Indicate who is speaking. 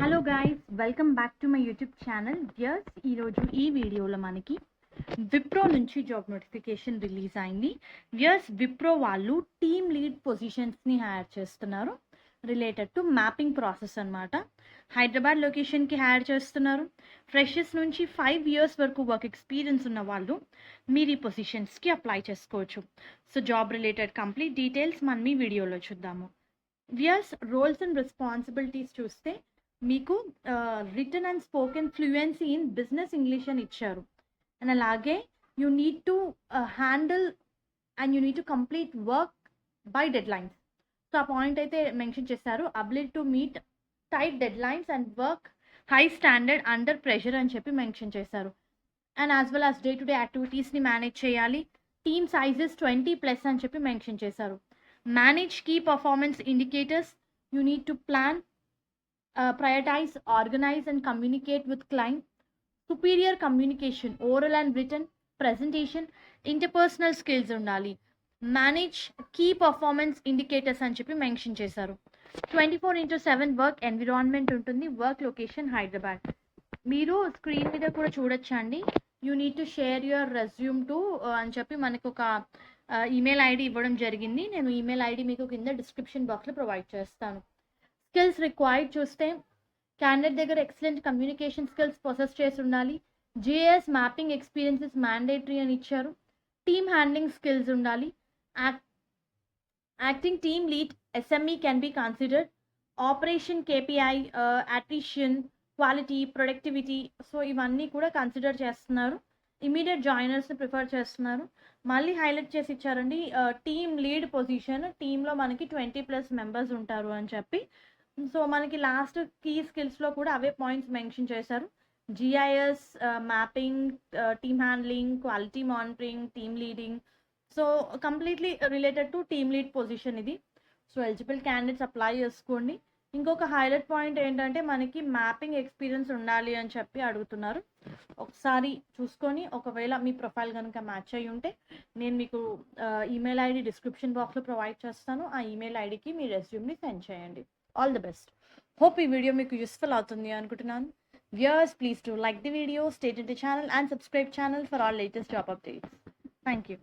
Speaker 1: Hello guys, welcome back to my YouTube channel. ఈరోజు ఈ వీడియోలో మనకి విప్రో నుంచి జాబ్ నోటిఫికేషన్ రిలీజ్ అయింది. విప్రో వాళ్ళు టీమ్ లీడ్ పొజిషన్స్ని హైర్ చేస్తున్నారు. రిలేటెడ్ టు మ్యాపింగ్ ప్రాసెస్ అనమాట. హైదరాబాద్ లొకేషన్కి హైర్ చేస్తున్నారు. ఫ్రెషర్స్ నుంచి 5 years వరకు వర్క్ ఎక్స్పీరియన్స్ ఉన్న వాళ్ళు మీరు ఈ పొజిషన్స్కి అప్లై చేసుకోవచ్చు. So job related complete details మనం ఈ వీడియోలో చూద్దాము. రోల్స్ అండ్ రెస్పాన్సిబిలిటీస్ చూస్తే మీకు written and spoken fluency in business English అని ఇచ్చారు. అండ్ అలాగే you need to handle and you need to complete work by deadlines. So ఆ పాయింట్ అయితే మెన్షన్ చేశారు. Ability to meet tight deadlines and work high standard under pressure అని చెప్పి mention చేశారు. And as well as day to day యాక్టివిటీస్ని manage చేయాలి. Team sizes 20+ అని చెప్పి మెన్షన్ చేశారు. Manage key performance indicators. You need to plan, prioritize, organize and communicate with client. Superior communication, oral and written, presentation, interpersonal skills ఉండాలి. Manage key performance indicators అని చెప్పి mention చేశారు. 24/7 work environment ఉంటుంది. Work location Hyderabad. మీరు screen మీద కూడా చూడొచ్చండి. You need to share your resume to అని చెప్పి మనకు ఒక ఈమెయిల్ ఐడి ఇవ్వడం జరిగింది. నేను ఈమెయిల్ ఐడి మీకు కింద డిస్క్రిప్షన్ బాక్స్లో ప్రొవైడ్ చేస్తాను. స్కిల్స్ రిక్వైర్డ్ చూస్తే క్యాండిడేట్ దగ్గర ఎక్సలెంట్ కమ్యూనికేషన్ స్కిల్స్ పొసెస్ చేసి ఉండాలి. జిఎస్ మ్యాపింగ్ ఎక్స్పీరియన్సెస్ మ్యాండేటరీ అని ఇచ్చారు. టీమ్ హ్యాండ్లింగ్ స్కిల్స్ ఉండాలి. Acting team lead SME can be considered. Operation KPI, attrition, quality, productivity, so ఇవన్నీ కూడా కన్సిడర్ చేస్తున్నారు. ఇమీడియట్ జాయినర్స్ని ప్రిఫర్ చేస్తున్నారు. మళ్ళీ హైలైట్ చేసి ఇచ్చారండి, టీమ్ లీడ్ పొజిషన్. టీంలో మనకి 20+ మెంబర్స్ ఉంటారు అని చెప్పి. సో మనకి లాస్ట్ కీ స్కిల్స్లో కూడా అవే పాయింట్స్ మెన్షన్ చేశారు. GIS, mapping, team handling, quality monitoring, team leading. So completely related to team lead position ఇది. సో ఎలిజిబుల్ క్యాండిడేట్స్ అప్లై చేసుకోండి. ఇంకొక హైలైట్ పాయింట్ ఏంటంటే మనకి మ్యాపింగ్ ఎక్స్పీరియన్స్ ఉండాలి అని చెప్పి అడుగుతున్నారు. ఒకసారి చూసుకొని ఒకవేళ మీ ప్రొఫైల్ కనుక మ్యాచ్ అయ్యి ఉంటే నేను మీకు ఈమెయిల్ ఐడి డిస్క్రిప్షన్ బాక్స్లో ప్రొవైడ్ చేస్తాను. ఆ ఈమెయిల్ ఐడికి మీ రెజ్యూమ్ని సెండ్ చేయండి. All the best. హోప్ ఈ వీడియో మీకు యూస్ఫుల్ అవుతుంది అనుకుంటున్నాను. Please to like the video, stay tuned to channel and subscribe channel for all latest job updates. Thank you.